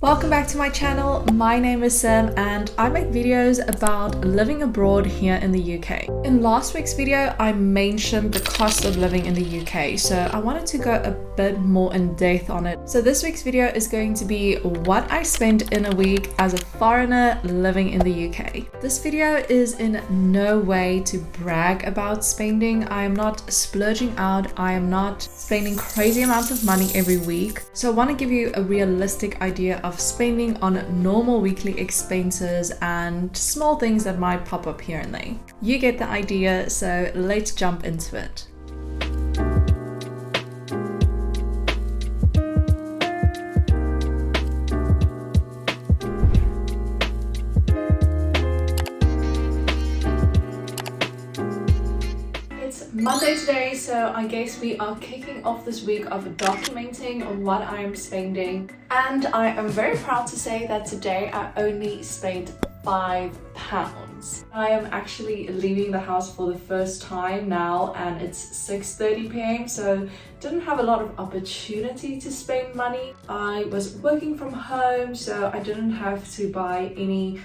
Welcome back to my channel. My name is Sam and I make videos about living abroad here in the UK. In last week's video, I mentioned the cost of living in the UK, so I wanted to go a bit more in depth on it. So this week's video is going to be what I spent in a week as a foreigner living in the UK. This video is in no way to brag about spending. I am not splurging out. I am not spending crazy amounts of money every week. So I want to give you a realistic idea of spending on normal weekly expenses and small things that might pop up here and there. You get the idea, so let's jump into it. Monday today, so I guess we are kicking off this week of documenting what I am spending, and I am very proud to say that today I only spent £5. I am actually leaving the house for the first time now and it's 6:30 p.m. so didn't have a lot of opportunity to spend money. I was working from home, so I didn't have to buy any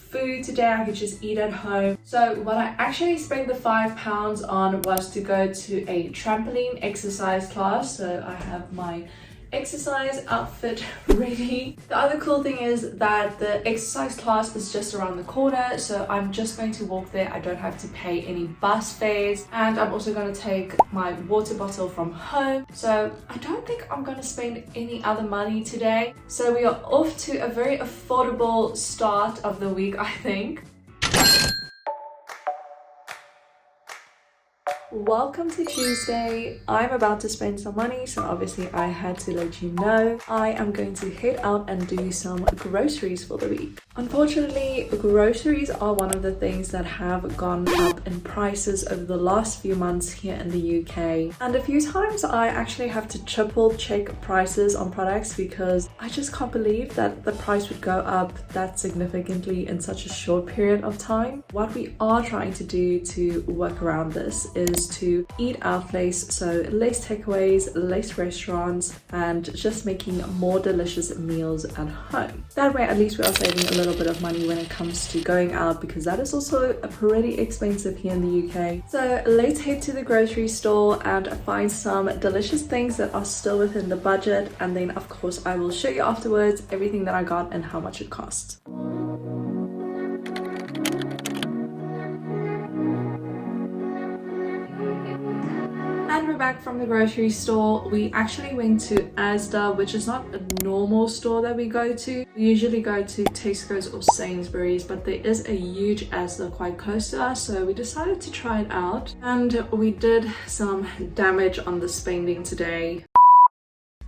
food today. I could just eat at home. So what I actually spent the £5 on was to go to a trampoline exercise class. So I have my exercise outfit ready. The other cool thing is that the exercise class is just around the corner, so I'm just going to walk there. I don't have to pay any bus fares, and I'm also going to take my water bottle from home, so I don't think I'm going to spend any other money today. So we are off to a very affordable start of the week, I think. Welcome to Tuesday. I'm about to spend some money, so obviously I had to let you know. I am going to head out and do some groceries for the week. Unfortunately, groceries are one of the things that have gone up in prices over the last few months here in the UK. And a few times I actually have to triple check prices on products because I just can't believe that the price would go up that significantly in such a short period of time. What we are trying to do to work around this is to eat out less, so less takeaways, less restaurants, and just making more delicious meals at home. That way at least we are saving a little bit of money when it comes to going out, because that is also pretty expensive here in the UK. So let's head to the grocery store and find some delicious things that are still within the budget, and then of course I will show you afterwards everything that I got and how much it costs. And we're back from the grocery store. We actually went to Asda, which is not a normal store that we go to. We usually go to Tesco's or Sainsbury's, but there is a huge Asda quite close to us, so we decided to try it out. And we did some damage on the spending today.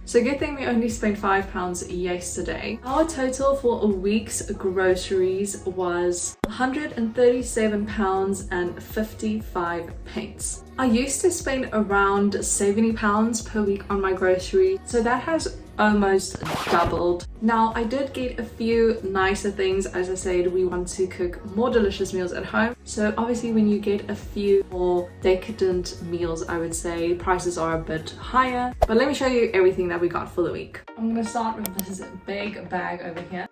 So good thing we only spent £5 yesterday. Our total for a week's groceries was £137.55. I used to spend around £70 per week on my groceries, so that has almost doubled. Now I did get a few nicer things. As I said, we want to cook more delicious meals at home, so obviously when you get a few more decadent meals, I would say prices are a bit higher. But let me show you everything that we got for the week. I'm gonna start with this big bag over here.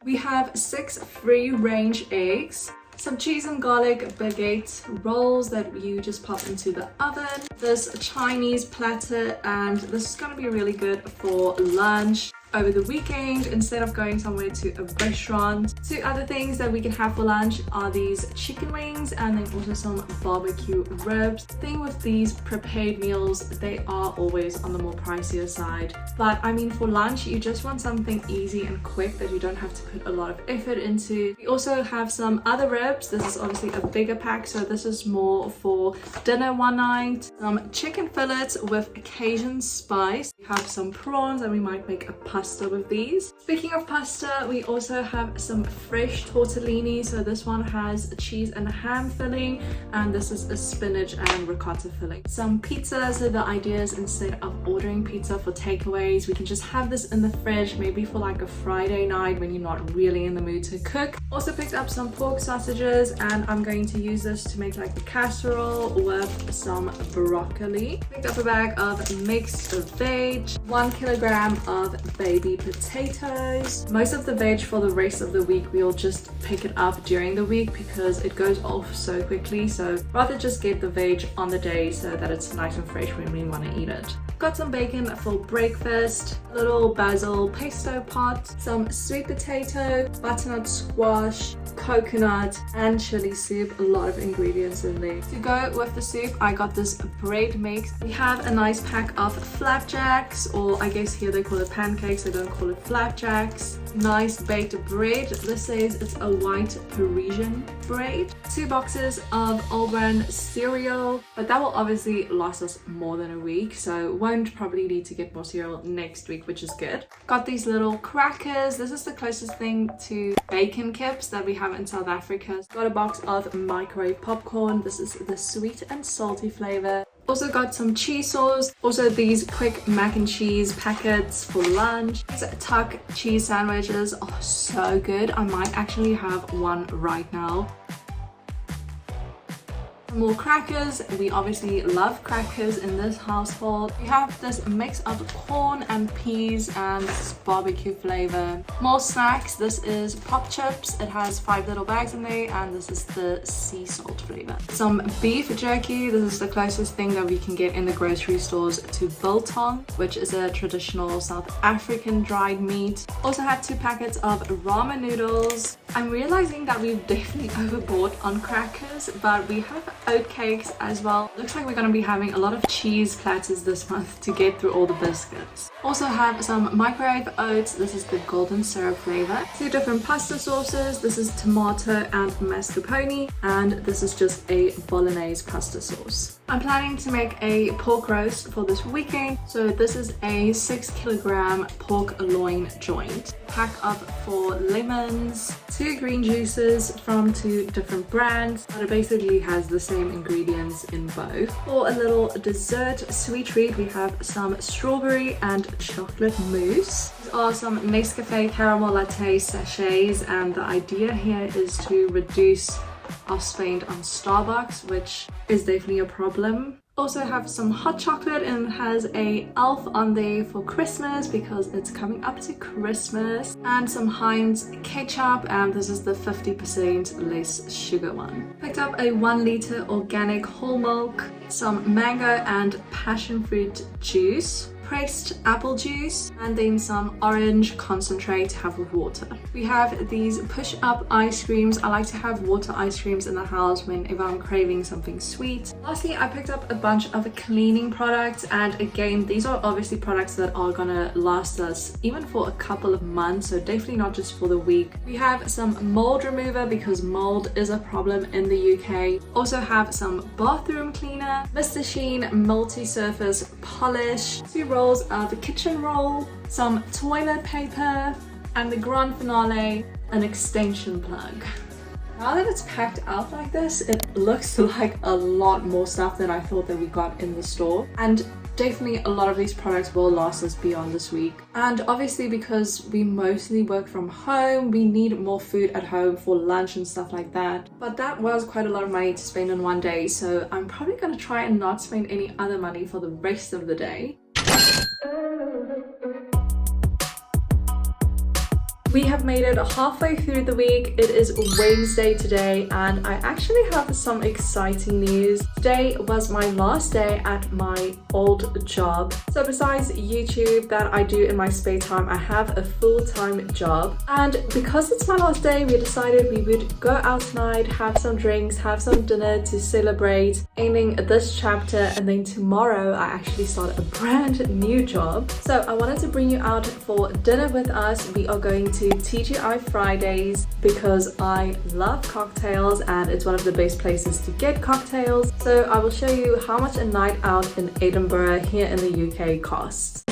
We have 6 free-range eggs, some cheese and garlic baguette rolls that you just pop into the oven, this Chinese platter, and this is going to be really good for lunch over the weekend instead of going somewhere to a restaurant. 2 other things that we can have for lunch are these chicken wings and then also some barbecue ribs. The thing with these prepared meals, they are always on the more pricier side, but I mean for lunch you just want something easy and quick that you don't have to put a lot of effort into. We also have some other ribs. This is obviously a bigger pack, so this is more for dinner one night. Some chicken fillets with Cajun spice. We have some prawns and we might make a pasta with these. Speaking of pasta, we also have some fresh tortellini. So this one has a cheese and a ham filling, and this is a spinach and ricotta filling. Some pizza. So the idea is instead of ordering pizza for takeaways, we can just have this in the fridge, maybe for like a Friday night when you're not really in the mood to cook. Also picked up some pork sausages, and I'm going to use this to make like a casserole with some broccoli. Picked up a bag of mixed veg, 1 kilogram of baby potatoes. Most of the veg for the rest of the week, we'll just pick it up during the week because it goes off so quickly. So rather just get the veg on the day so that it's nice and fresh when we want to eat it. Got some bacon for breakfast, a little basil pesto pot, some sweet potato, butternut squash, coconut, and chili soup. A lot of ingredients in there. To go with the soup, I got this bread mix. We have a nice pack of flapjacks, or I guess here they call it pancakes, they don't call it flapjacks. Nice baked bread. This says it's a white Parisian bread. 2 boxes of all-bran cereal, but that will obviously last us more than a week, so won't probably need to get more cereal next week, which is good. Got these little crackers. This is the closest thing to bacon chips that we have in South Africa. Got a box of microwave popcorn. This is the sweet and salty flavor. Also got some cheese sauce. Also these quick mac and cheese packets for lunch. These tuck cheese sandwiches are so good. I might actually have one right now. More crackers. We obviously love crackers in this household. We have this mix of corn and peas and barbecue flavor. More snacks. This is pop chips. It has 5 little bags in there, and this is the sea salt flavor. Some beef jerky. This is the closest thing that we can get in the grocery stores to biltong, which is a traditional South African dried meat. Also had 2 packets of ramen noodles. I'm realizing that we've definitely overbought on crackers, but we have oat cakes as well. Looks like we're going to be having a lot of cheese platters this month to get through all the biscuits. Also have some microwave oats. This is the golden syrup flavor. 2 different pasta sauces. This is tomato and mascarpone, and this is just a bolognese pasta sauce. I'm planning to make a pork roast for this weekend. So this is a 6-kilogram pork loin joint. Pack of 4 lemons, 2 green juices from 2 different brands, but it basically has the same ingredients in both. For a little dessert sweet treat, we have some strawberry and chocolate mousse. These are some Nescafe caramel latte sachets, and the idea here is to reduce our spend on Starbucks, which is definitely a problem. Also have some hot chocolate, and it has a elf on there for Christmas because it's coming up to Christmas. And some Heinz ketchup, and this is the 50% less sugar one. Picked up a 1 liter organic whole milk, some mango and passion fruit juice, pressed apple juice, and then some orange concentrate to have with water. We have these push-up ice creams. I like to have water ice creams in the house whenever I'm craving something sweet. Lastly, I picked up a bunch of cleaning products, and again, these are obviously products that are gonna last us even for a couple of months, so definitely not just for the week. We have some mold remover because mold is a problem in the UK. Also have some bathroom cleaner, Mr. Sheen multi-surface polish, 2 rolls of kitchen roll, some toilet paper, and the grand finale, an extension plug. Now that it's packed out like this, it looks like a lot more stuff than I thought that we got in the store. And definitely a lot of these products will last us beyond this week. And obviously because we mostly work from home, we need more food at home for lunch and stuff like that. But that was quite a lot of money to spend in one day, so I'm probably going to try and not spend any other money for the rest of the day. We have made it halfway through the week. It is Wednesday today, and I actually have some exciting news. Today was my last day at my old job. So besides YouTube that I do in my spare time, I have a full-time job. And because it's my last day, we decided we would go out tonight, have some drinks, have some dinner to celebrate ending this chapter, and then tomorrow I actually start a brand new job. So I wanted to bring you out for dinner with us. We are going to TGI Fridays because I love cocktails and it's one of the best places to get cocktails. So I will show you how much a night out in Edinburgh here in the UK costs.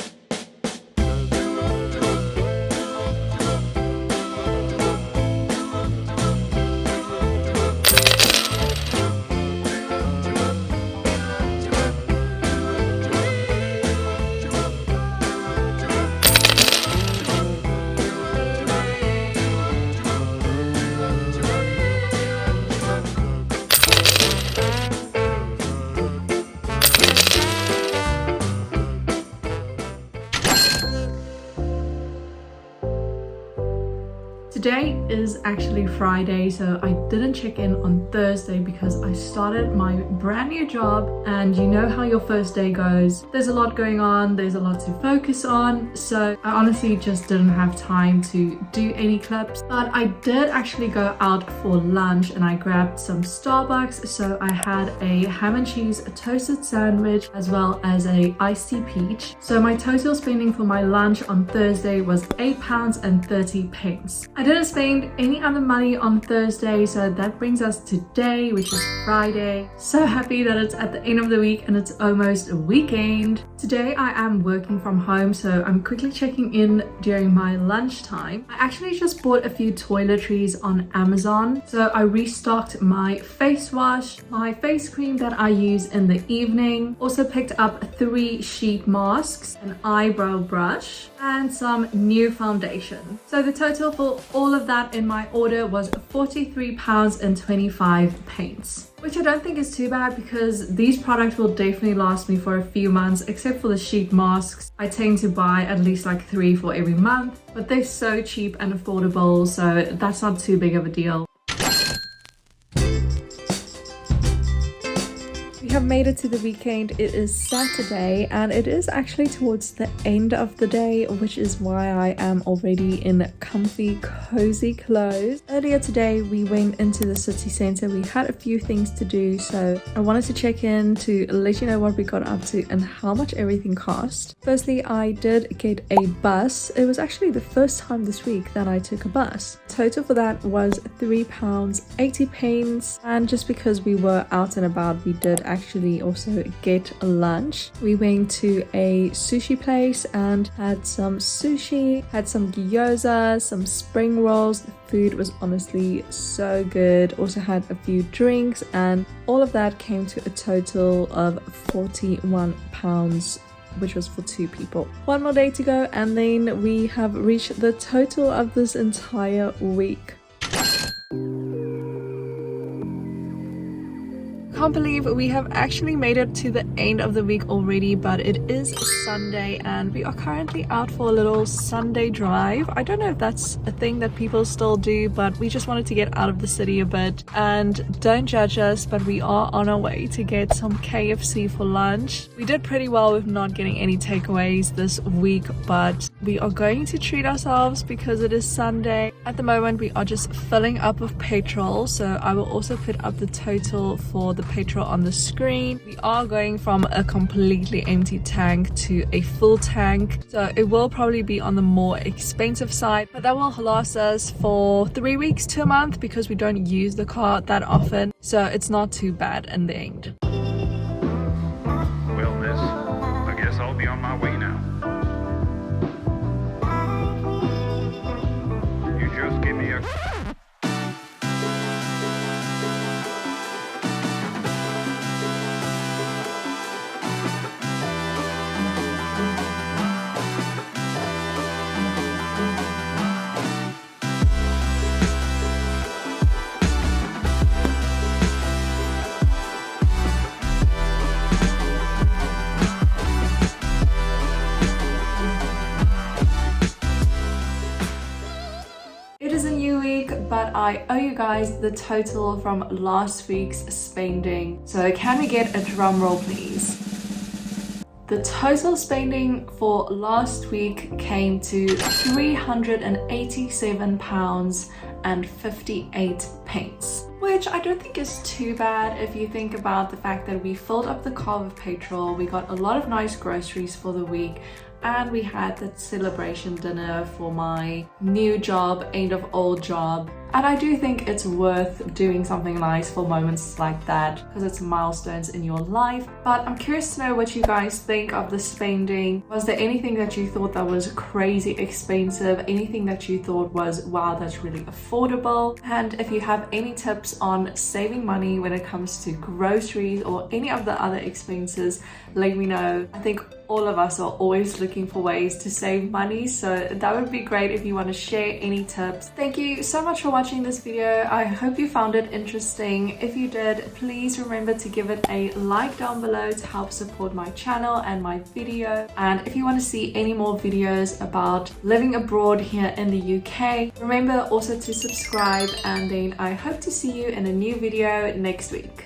Today is actually Friday, so I didn't check in on Thursday because I started my brand new job, and you know how your first day goes. There's a lot going on, there's a lot to focus on, so I honestly just didn't have time to do any clips. But I did actually go out for lunch and I grabbed some Starbucks, so I had a ham and cheese toasted sandwich as well as a iced tea peach. So my total spending for my lunch on Thursday was £8.30. I didn't spend any other money on Thursday, so that brings us today, which is Friday. So happy that it's at the end of the week and it's almost a weekend. Today I am working from home, so I'm quickly checking in during my lunchtime. I actually just bought a few toiletries on Amazon. So I restocked my face wash, my face cream that I use in the evening. Also picked up 3 sheet masks, an eyebrow brush, and some new foundation. So the total for all of that in my order was £43.25, which I don't think is too bad because these products will definitely last me for a few months, except for the sheet masks. I tend to buy at least like 3 for every month, but they're so cheap and affordable, so that's not too big of a deal. We have made it to the weekend. It is Saturday and it is actually towards the end of the day, which is why I am already in comfy, cozy clothes. Earlier today we went into the city center. We had a few things to do, so I wanted to check in to let you know what we got up to and how much everything cost. Firstly, I did get a bus. It was actually the first time this week that I took a bus. Total for that was £3.80, and just because we were out and about, we did actually also get a lunch. We went to a sushi place and had some sushi, had some gyoza, some spring rolls. The food was honestly so good. Also had a few drinks, and all of that came to a total of £41, which was for 2 people. One more day to go and then we have reached the total of this entire week. Can't believe we have actually made it to the end of the week already, but it is Sunday and we are currently out for a little Sunday drive. I don't know if that's a thing that people still do, but we just wanted to get out of the city a bit. And don't judge us, but we are on our way to get some KFC for lunch. We did pretty well with not getting any takeaways this week, but we are going to treat ourselves because it is Sunday. At the moment we are just filling up with petrol, so I will also put up the total for the petrol on the screen. We are going from a completely empty tank to a full tank, so it will probably be on the more expensive side, but that will last us for 3 weeks to a month because we don't use the car that often, so it's not too bad in the end. Well, miss, I guess I'll be on my way now. You just give me a... But I owe you guys the total from last week's spending. So can we get a drum roll please? The total spending for last week came to £387.58, which I don't think is too bad if you think about the fact that we filled up the car with petrol, we got a lot of nice groceries for the week, and we had that celebration dinner for my new job, end of old job. And I do think it's worth doing something nice for moments like that because it's milestones in your life. But I'm curious to know what you guys think of the spending. Was there anything that you thought that was crazy expensive? Anything that you thought was, wow, that's really affordable? And if you have any tips on saving money when it comes to groceries or any of the other expenses, let me know. I think all of us are always looking for ways to save money, so that would be great if you want to share any tips. Thank you so much for watching this video. I hope you found it interesting. If you did, please remember to give it a like down below to help support my channel and my video. And if you want to see any more videos about living abroad here in the UK, remember also to subscribe, and then I hope to see you in a new video next week.